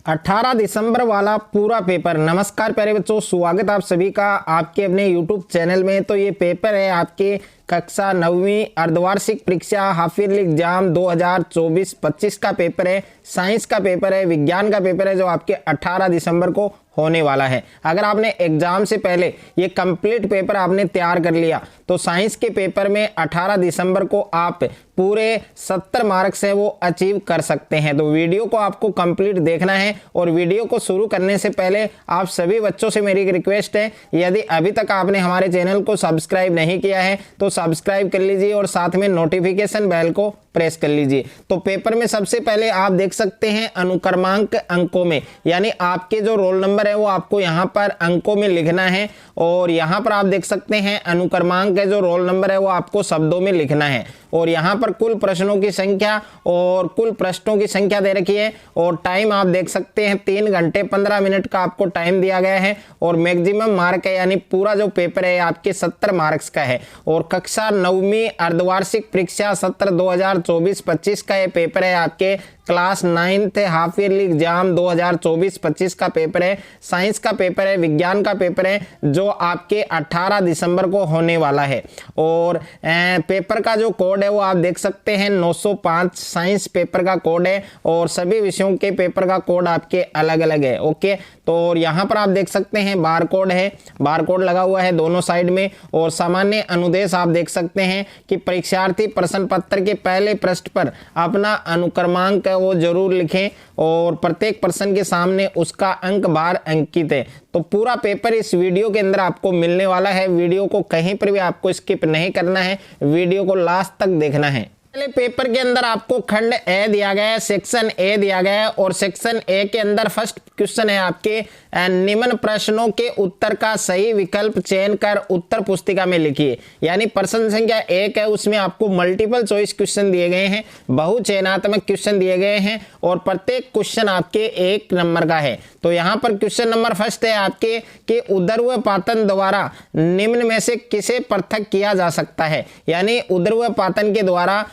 18 दिसंबर वाला पूरा पेपर। नमस्कार प्यारे बच्चों, स्वागत आप सभी का आपके अपने YouTube चैनल में। तो ये पेपर है आपके कक्षा 9वीं अर्धवार्षिक परीक्षा हाफ ईयरली एग्जाम 2024-25 का पेपर है। साइंस का पेपर है, विज्ञान का पेपर है, जो आपके 18 दिसंबर को होने वाला है। अगर आपने एग्जाम से पहले ये कंप्लीट पेपर आपने तैयार कर लिया तो साइंस के पेपर में 18 दिसंबर को आप पूरे 70 मार्क्स है वो अचीव कर सकते हैं। तो वीडियो को आपको कंप्लीट देखना है और वीडियो को शुरू करने से पहले आप सभी बच्चों से मेरी एक रिक्वेस्ट है, यदि अभी तक आपने हमारे चैनल को सब्सक्राइब नहीं किया है तो सब्सक्राइब कर लीजिए और साथ में नोटिफिकेशन बेल को प्रेस कर लीजिए। तो पेपर में सबसे पहले आप देख सकते हैं अनुक्रमांक अंकों में, यानी आपके जो रोल नंबर है वो आपको यहाँ पर अंकों में लिखना है। और यहाँ पर आप देख सकते हैं अनुक्रमांक है जो रोल नंबर है वो आपको शब्दों में लिखना है। और यहाँ पर कुल प्रश्नों की संख्या और कुल पृष्ठों की संख्या दे रखी है। और टाइम आप देख सकते हैं 3 घंटे 15 मिनट का आपको टाइम दिया गया है। और मैक्सिमम मार्क है, यानी पूरा जो पेपर है आपके 70 मार्क्स का है। और कक्षा 9वीं अर्धवार्षिक परीक्षा सत्र 2024-25 का ये पेपर है। आपके class 9th half yearly exam 2024-25 का पेपर है। साइंस का पेपर है, विज्ञान का पेपर है, जो आपके 18 दिसंबर को होने वाला है। और पेपर का जो कोड है वो आप देख सकते हैं 905 साइंस पेपर का कोड है। और सभी विषयों के पेपर का कोड आपके अलग अलग है। ओके, तो यहाँ पर आप देख सकते हैं बार कोड है, बार कोड लगा हुआ है दोनों साइड में। और सामान्य अनुदेश आप देख सकते हैं कि परीक्षार्थी प्रश्न पत्र के पहले पृष्ठ पर अपना अनुक्रमांक वो जरूर लिखें और प्रत्येक प्रश्न के सामने उसका अंक बार अंकित है। तो पूरा पेपर इस वीडियो के अंदर आपको मिलने वाला है। वीडियो को कहीं पर भी आपको स्किप नहीं करना है, वीडियो को लास्ट तक देखना है। पहले पेपर के अंदर आपको खंड ए दिया गया है, सेक्शन ए दिया गया है। और सेक्शन ए के अंदर फर्स्ट क्वेश्चन है आपके निम्न प्रश्नों के उत्तर का सही विकल्प चयन कर उत्तर पुस्तिका में लिखिए। यानी प्रश्न संख्या 1 है, उसमें आपको मल्टीपल चॉइस क्वेश्चन दिए गए हैं, बहुचयनात्मक क्वेश्चन दिए गए हैं और प्रत्येक क्वेश्चन आपके 1 नंबर का है। तो यहाँ पर क्वेश्चन नंबर फर्स्ट है आपके कि उदरपातन द्वारा निम्न में से किसे पृथक किया जा सकता है। यानी उदरपातन के द्वारा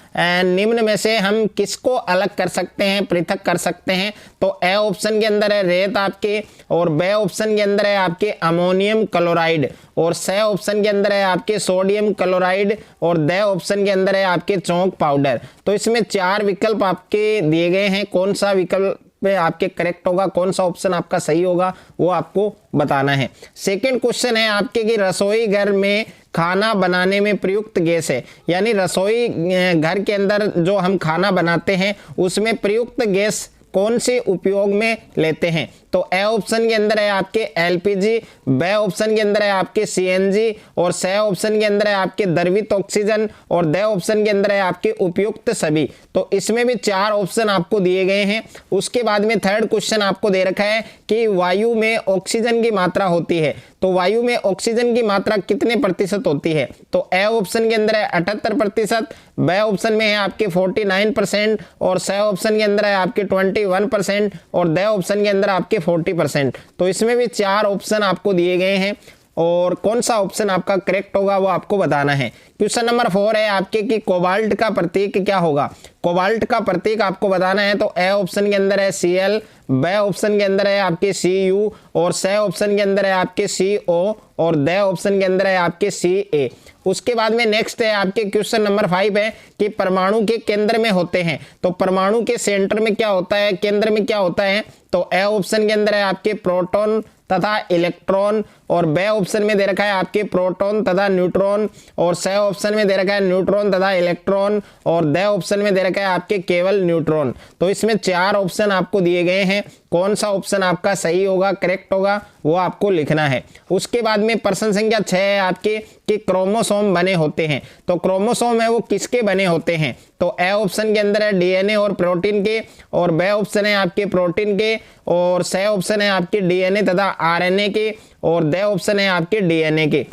निम्न में से हम किसको अलग कर सकते हैं, पृथक कर सकते हैं। तो ए ऑप्शन के अंदर है रेत आपके, और बी ऑप्शन के अंदर है आपके अमोनियम क्लोराइड, और सी ऑप्शन के अंदर है आपके सोडियम क्लोराइड, और डी ऑप्शन के अंदर है आपके चौक पाउडर। तो इसमें 4 विकल्प आपके दिए गए हैं। कौन सा विकल्प पे आपके करेक्ट होगा, कौन सा ऑप्शन आपका सही होगा, वो आपको बताना है। सेकंड क्वेश्चन है आपके कि रसोई घर में खाना बनाने में प्रयुक्त गैस है। यानी रसोई घर के अंदर जो हम खाना बनाते हैं उसमें प्रयुक्त गैस कौन से उपयोग में लेते हैं। तो ए ऑप्शन के अंदर है आपके एलपीजी, बी ऑप्शन के अंदर है आपके सीएनजी, और सी ऑप्शन के अंदर है आपके द्रवित ऑक्सीजन, और डी ऑप्शन के अंदर है आपके उपयुक्त सभी। तो इसमें भी 4 ऑप्शन आपको दिए गए हैं। उसके बाद में थर्ड क्वेश्चन आपको दे रखा है कि वायु में ऑक्सीजन की मात्रा होती है। तो वायु में ऑक्सीजन की मात्रा कितने प्रतिशत होती है। तो ए ऑप्शन के अंदर है 78%, बी ऑप्शन में है आपके 49%, और सी ऑप्शन के अंदर है आपके 21%, और डी ऑप्शन के अंदर आपके 40%। तो इसमें भी 4 ऑप्शन आपको दिए गए हैं और कौन सा ऑप्शन आपका करेक्ट होगा वो आपको बताना है। क्वेश्चन नंबर 4 है आपके कि कोबाल्ट का प्रतीक क्या होगा। कोबाल्ट का प्रतीक आपको बताना है। तो ए ऑप्शन के अंदर है Cl, बी ऑप्शन के अंदर है आपके Cu, और सी ऑप्शन के अंदर है आपके Co, और डी ऑप्शन के अंदर है आपके Ca। उसके बाद में नेक्स्ट है आपके क्वेश्चन नंबर 5 है कि परमाणु के केंद्र में होते हैं। तो परमाणु के सेंटर में क्या होता है, केंद्र में क्या होता है। तो ए ऑप्शन के अंदर है आपके प्रोटॉन तथा इलेक्ट्रॉन, और बी ऑप्शन में दे रखा है आपके प्रोटॉन तथा न्यूट्रॉन, और सी ऑप्शन में दे रखा है न्यूट्रॉन तथा इलेक्ट्रॉन, और डी ऑप्शन में दे रखा है आपके केवल न्यूट्रॉन। तो इसमें 4 ऑप्शन आपको दिए गए हैं। कौन सा ऑप्शन आपका सही होगा, करेक्ट होगा, वो आपको लिखना है। उसके बाद में प्रश्न संख्या 6 है आपके कि क्रोमोसोम बने होते हैं। तो क्रोमोसोम है वो किसके बने होते हैं। तो ए ऑप्शन के अंदर है डीएनए और प्रोटीन के, और बी ऑप्शन है आपके प्रोटीन के, और सी ऑप्शन है आपके डीएनए तथा आरएनए के, और डी ऑप्शन है आपके डीएनए के।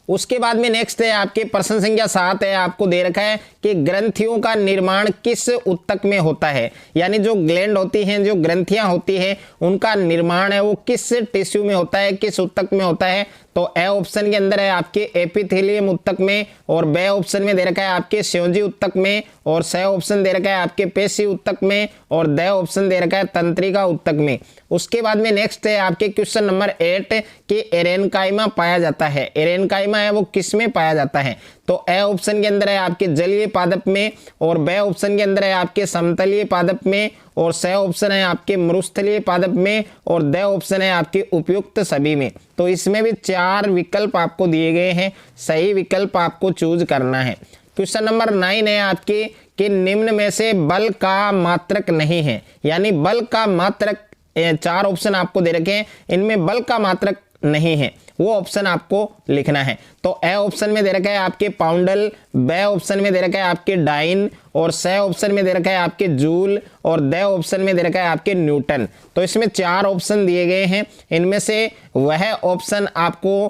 उसके बाद में नेक्स्ट है आपके प्रश्न संख्या 7 है, आपको दे रखा है कि ग्रंथियों का निर्माण किस ऊतक में होता है, यानी जो ग्लैंड होती हैं, जो ग्रंथियां होती हैं, उनका निर्माण है वो किस टिश्यू में होता है, किस ऊतक में होता है। तो ए ऑप्शन के अंदर है आपके एपिथेलियम ऊतक में, और बे ऑप्शन में दे रखा है आपके स्योजी ऊतक में, और स ऑप्शन दे रखा है आपके पेशी ऊतक में, और द ऑप्शन दे रखा है तंत्रिका ऊतक में। उसके बाद में नेक्स्ट है आपके क्वेश्चन नंबर 8 कि एरेनकाइमा पाया जाता है। एरेनकाइमा है वो किस में पाया जाता है? तो ए ऑप्शन के अंदर है आपके जलीय पादप में, और बे ऑप्शन के अंदर है आपके समतलीय पादप में, और स ऑप्शन है आपके मरुस्थलीय पादप में, और द ऑप्शन है आपके उपयुक्त सभी में। तो इसमें भी 4 विकल्प आपको दिए गए हैं, सही विकल्प आपको चूज करना है। क्वेश्चन नंबर 9 है आपके कि निम्न में से बल का मात्रक नहीं है, यानी बल का मात्रक 4 ऑप्शन आपको दे रखे हैं, इनमें बल का मात्रक नहीं है, वो ऑप्शन आपको लिखना है। तो ए ऑप्शन में दे रखा है आपके पाउंडल, बे ऑप्शन में दे रखा है आपके डाइन, और स ऑप्शन में दे रखा है आपके जूल, और द ऑप्शन में दे रखा है आपके न्यूटन। तो इसमें 4 ऑप्शन दिए गए हैं, इनमें से वह ऑप्शन आपको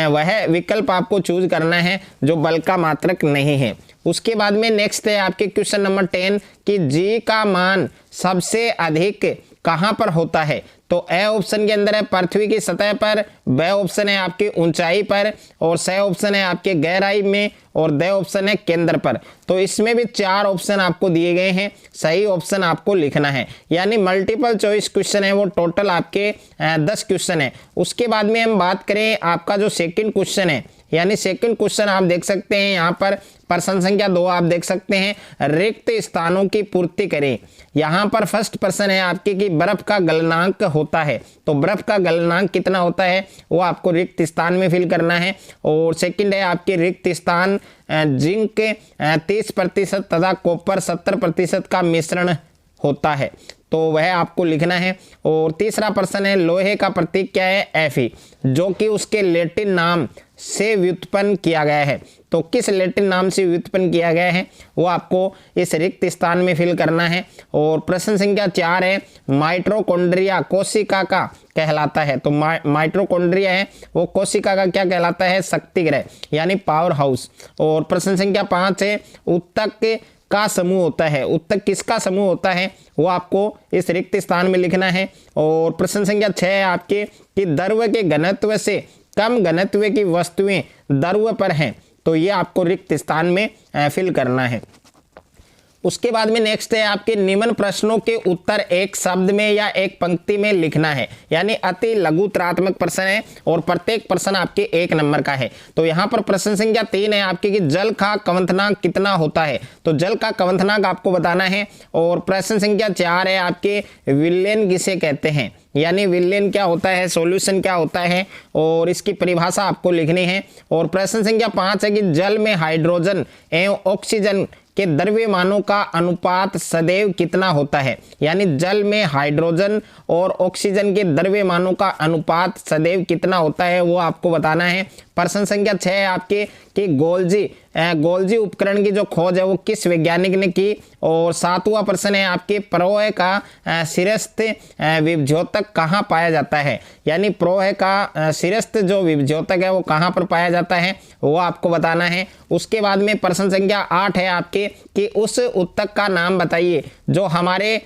वह विकल्प आपको चूज करना है जो बल का मात्रक नहीं है। उसके बाद में नेक्स्ट है आपके क्वेश्चन नंबर 10 कि जी का मान सबसे अधिक कहां पर होता है? तो ए ऑप्शन के अंदर है पृथ्वी की सतह पर, बे ऑप्शन है आपकी ऊंचाई पर, और स ऑप्शन है आपके गहराई में, और द ऑप्शन है केंद्र पर। तो इसमें भी 4 ऑप्शन आपको दिए गए हैं, सही ऑप्शन आपको लिखना है, यानी मल्टीपल चॉइस क्वेश्चन है वो टोटल आपके 10 क्वेश्चन है। उसके बाद में हम बात करें आपका जो सेकंड क्वेश्चन है, यानी सेकंड क्वेश्चन आप देख सकते हैं यहाँ पर प्रश्न संख्या 2 आप देख सकते हैं, रिक्त स्थानों की पूर्ति करें। यहाँ पर फर्स्ट प्रश्न है आपके कि बर्फ का गलनांक होता है, तो बर्फ का गलनांक कितना होता है वो आपको रिक्त स्थान में फिल करना है। और सेकंड है आपके रिक्त स्थान जिंक 30% तथा कॉपर 70% का मिश्रण होता है, तो वह आपको लिखना है। और तीसरा प्रश्न है लोहे का प्रतीक क्या है? Fe, जो कि उसके लैटिन नाम से व्युत्पन्न किया गया है। तो किस लैटिन नाम से व्युत्पन्न किया गया है वो आपको इस रिक्त स्थान में फिल करना है। और प्रश्न संख्या 4 है माइटोकॉन्ड्रिया कोशिका का कहलाता है। तो माइटोकॉन्ड्रिया है वो कोशिका का क्या कहलाता है? शक्ति ग्रह, यानी पावर हाउस। और प्रश्न संख्या 5 है उत्तक का समूह होता है। उत्तक किसका समूह होता है वो आपको इस रिक्त स्थान में लिखना है। और प्रश्न संख्या 6 है आपके कि द्रव्य के घनत्व से कम घनत्व की वस्तुएं द्रव्य पर हैं, तो ये आपको रिक्त स्थान में फिल करना है। उसके बाद में नेक्स्ट है आपके निम्न प्रश्नों के उत्तर एक शब्द में या एक पंक्ति में लिखना है, यानी अति लघु उत्तरात्मक प्रश्न है और प्रत्येक प्रश्न आपके 1 नंबर का है। तो यहाँ पर प्रश्न संख्या 3 है आपके कि जल का क्वथनांक कितना होता है? तो जल का क्वथनांक आपको बताना है। और प्रश्न संख्या 4 है आपके विलयन किसे कहते हैं, यानी विलयन क्या होता है, सॉल्यूशन क्या होता है, और इसकी परिभाषा आपको लिखनी है। और प्रश्न संख्या 5 है कि जल में हाइड्रोजन एवं ऑक्सीजन के द्रव्यमानों का अनुपात सदैव कितना होता है, यानी जल में हाइड्रोजन और ऑक्सीजन के द्रव्यमानों का अनुपात सदैव कितना होता है वो आपको बताना है। प्रश्न संख्या 6 है आपके कि गोल्जी उपकरण की जो खोज है वो किस वैज्ञानिक ने की। और 7वां प्रश्न है आपके प्रवाह का शीर्षस्थ विभज्योतक कहाँ पाया जाता है, यानी प्रवाह का शीर्षस्थ जो विभज्योतक है वो कहाँ पर पाया जाता है वो आपको बताना है। उसके बाद में प्रश्न संख्या 8 है आपके कि उस उत्तक का नाम बताइए जो हमारे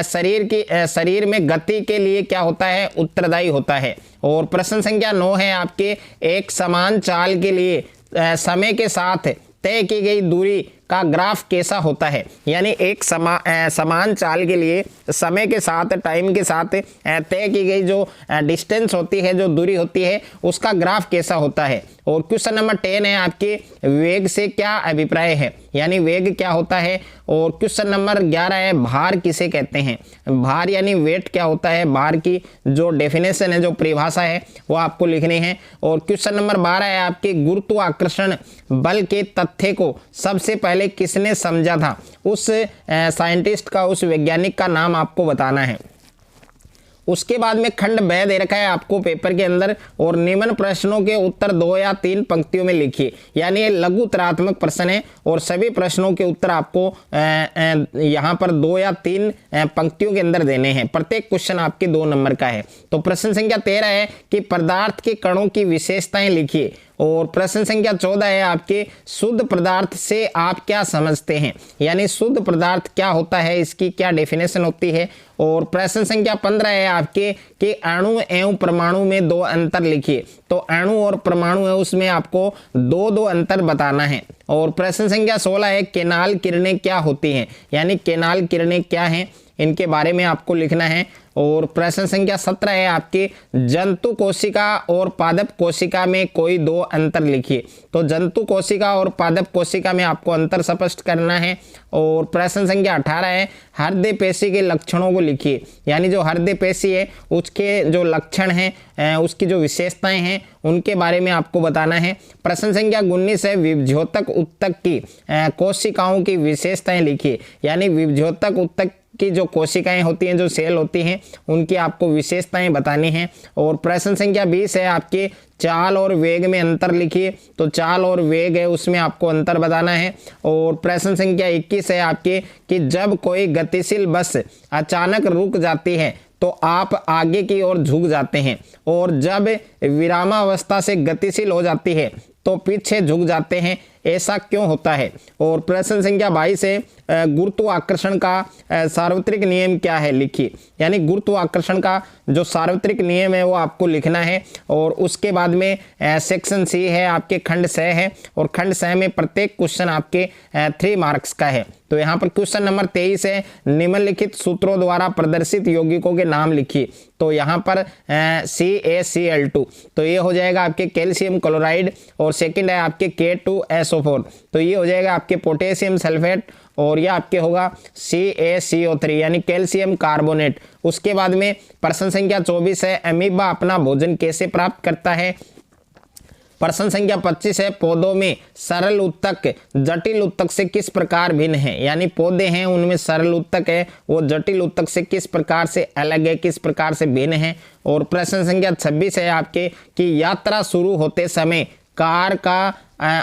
शरीर में गति के लिए क्या होता है, उत्तरदायी होता है। और प्रश्न संख्या 9 है आपके एक समान चाल के लिए समय के साथ तय की गई दूरी का ग्राफ कैसा होता है, यानी एक समान चाल के लिए समय के साथ टाइम के साथ तय की गई जो डिस्टेंस होती है, जो दूरी होती है, उसका ग्राफ कैसा होता है। और क्वेश्चन नंबर 10 है आपके वेग से क्या अभिप्राय है, यानी वेग क्या होता है। और क्वेश्चन नंबर 11 है भार किसे कहते हैं, भार यानी वेट क्या होता है, भार की जो डेफिनेशन है, जो परिभाषा है वो आपको लिखनी है। और क्वेश्चन नंबर 12 है आपके गुरुत्वाकर्षण बल के तथ्य को सबसे पहले किसने समझा था, उस साइंटिस्ट का, उस वैज्ञानिक का नाम आपको बताना है। उसके बाद में खंड ब दे रखा है आपको पेपर के अंदर और निम्न प्रश्नों के उत्तर 2 या 3 पंक्तियों में लिखिए, यानी ये लघु उत्तरात्मक प्रश्न है और सभी प्रश्नों के उत्तर आपको यहाँ पर 2 या 3 पंक्तियों के अंदर देने हैं। प्रत्येक क्वेश्चन आपके 2 नंबर का है। तो प्रश्न संख्या 13 है कि पदार्थ के कणों की विशेषताएं लिखिए। और प्रश्न संख्या 14 है आपके शुद्ध पदार्थ से आप क्या समझते हैं, यानी शुद्ध पदार्थ क्या होता है, इसकी क्या डेफिनेशन होती है। और प्रश्न संख्या 15 है आपके कि अणु एवं परमाणु में दो अंतर लिखिए। तो अणु और परमाणु है उसमें आपको दो अंतर बताना है। और प्रश्न संख्या 16 है केनाल किरणें क्या होती हैं, यानी केनाल किरणें क्या हैं, इनके बारे में आपको लिखना है। और प्रश्न संख्या 17 है आपकी जंतु कोशिका और पादप कोशिका में कोई दो अंतर लिखिए। तो जंतु कोशिका और पादप कोशिका में आपको अंतर स्पष्ट करना है। और प्रश्न संख्या 18 है हृदय पेशी के लक्षणों को लिखिए, यानी जो हृदय पेशी है उसके जो लक्षण हैं, उसकी जो विशेषताएं हैं उनके बारे में आपको बताना है। प्रश्न संख्या 19 है विभज्योतक उत्तक की कोशिकाओं की विशेषताएं लिखिए, यानी विभज्योतक उत्तक की जो कोशिकाएं होती हैं, जो सेल होती हैं, उनकी आपको विशेषताएं बतानी हैं। और प्रश्न संख्या 20 है आपके चाल और वेग में अंतर लिखिए। तो चाल और वेग है उसमें आपको अंतर बताना है। और प्रश्न संख्या 21 है आपके कि जब कोई गतिशील बस अचानक रुक जाती है तो आप आगे की ओर झुक जाते हैं, और जब विरामावस्था से गतिशील हो जाती है तो पीछे झुक जाते हैं, ऐसा क्यों होता है। और प्रश्न संख्या 22 है गुरुत्वाकर्षण का सार्वत्रिक नियम क्या है लिखिए, यानी गुरुत्वाकर्षण का जो सार्वत्रिक नियम है वो आपको लिखना है। और उसके बाद में सेक्शन सी है आपके खंड 6 है, और खंड 6 में प्रत्येक क्वेश्चन आपके 3 मार्क्स का है। तो यहाँ पर क्वेश्चन नंबर 23 है निम्नलिखित सूत्रों द्वारा प्रदर्शित यौगिकों के नाम लिखिए। तो यहाँ पर CaCl2, तो ये हो जाएगा आपके कैल्शियम क्लोराइड। और सेकंड है आपके K2SO4, तो ये हो जाएगा आपके पोटेशियम सल्फेट। और यह आपके होगा CaCO3 यानी कैल्शियम कार्बोनेट। उसके बाद में प्रश्न संख्या 24 है अमीबा अपना भोजन कैसे प्राप्त करता है। प्रश्न संख्या 25 है पौधों में सरल उत्तक जटिल उत्तक से किस प्रकार भिन्न है, यानी पौधे हैं उनमें सरल उत्तक है वो जटिल उत्तक से किस प्रकार से अलग है, किस प्रकार से भिन्न है। और प्रश्न संख्या 26 है आपके कि यात्रा शुरू होते समय कार का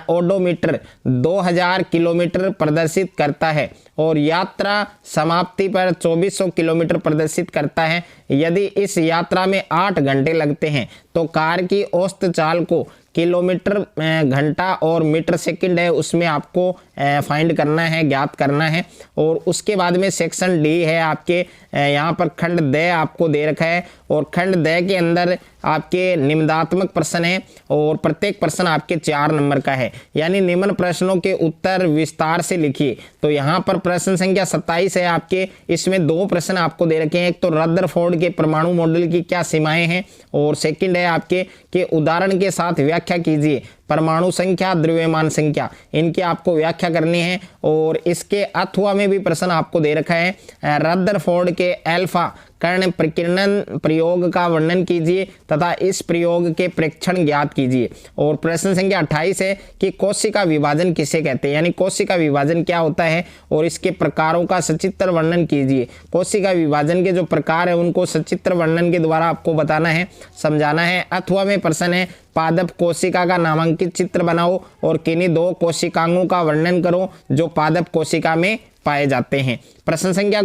ओडोमीटर 2000 किलोमीटर प्रदर्शित करता है और यात्रा समाप्ति पर 2400 किलोमीटर प्रदर्शित करता है। यदि इस यात्रा में 8 घंटे लगते हैं तो कार की औसत चाल को किलोमीटर घंटा और मीटर सेकंड है उसमें आपको फाइंड करना है, ज्ञात करना है। और उसके बाद में सेक्शन डी है आपके यहाँ पर खंड द आपको दे रखा है, और खंड द के अंदर आपके निम्नात्मक प्रश्न है और प्रत्येक प्रश्न आपके 4 नंबर का है, यानी निम्न प्रश्नों के उत्तर विस्तार से लिखिए। तो यहाँ पर प्रश्न संख्या 27 है आपके, इसमें 2 प्रश्न आपको दे रखे हैं। एक तो रदरफोर्ड के परमाणु मॉडल की क्या सीमाएं हैं, और सेकंड है आपके कि उदाहरण के साथ व्याख्या कीजिए परमाणु संख्या द्रव्यमान संख्या, इनकी आपको व्याख्या करनी है। और इसके अथवा में भी प्रश्न आपको दे रखा है रदरफोर्ड के अल्फा कर्ण प्रकीर्णन प्रयोग का वर्णन कीजिए तथा इस प्रयोग के प्रेक्षण ज्ञात कीजिए। और प्रश्न संख्या 28 है कि कोशिका विभाजन किसे कहते हैं, यानी कोशिका विभाजन क्या होता है और इसके प्रकारों का सचित्र वर्णन कीजिए। कोशिका विभाजन के जो प्रकार है उनको सचित्र वर्णन के द्वारा आपको बताना है, समझाना है। अथवा में प्रश्न है पादप कोशिका का नामांकित चित्र बनाओ और किन्हीं 2 कोशिकांगों का वर्णन करो जो पादप कोशिका में पाए जाते हैं। प्रश्न संख्या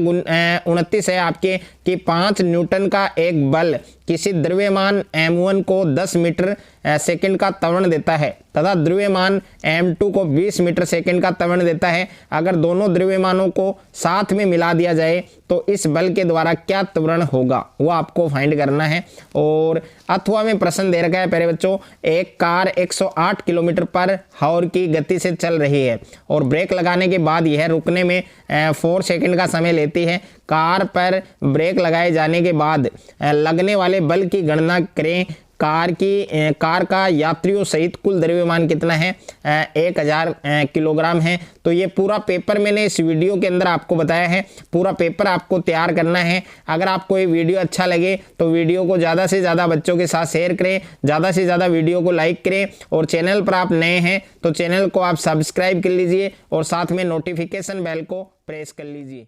29 है आपके कि 5 न्यूटन का एक बल किसी द्रव्यमान m1 को 10 मीटर सेकंड का त्वरण देता है तथा द्रव्यमान m2 को 20 मीटर सेकंड का त्वरण देता है। अगर दोनों द्रव्यमानों को साथ में मिला दिया जाए तो इस बल के द्वारा क्या त्वरण होगा वो आपको फाइंड करना है। और अथवा में प्रश्न दे रखा है प्यारे बच्चों, एक कार 108 किलोमीटर पर हावर की गति से चल रही है और ब्रेक लगाने के बाद यह रुकने में 4 सेकंड का समय लेती है। कार पर ब्रेक लगाए जाने के बाद लगने वाले बल की गणना करें। कार का यात्रियों सहित कुल द्रव्यमान कितना है, 1000 किलोग्राम है। तो ये पूरा पेपर मैंने इस वीडियो के अंदर आपको बताया है, पूरा पेपर आपको तैयार करना है। अगर आपको ये वीडियो अच्छा लगे तो वीडियो को ज़्यादा से ज़्यादा बच्चों के साथ शेयर करें, ज़्यादा से ज़्यादा वीडियो को लाइक करें, और चैनल पर आप नए हैं तो चैनल को आप सब्सक्राइब कर लीजिए और साथ में नोटिफिकेशन बेल को प्रेस कर लीजिए।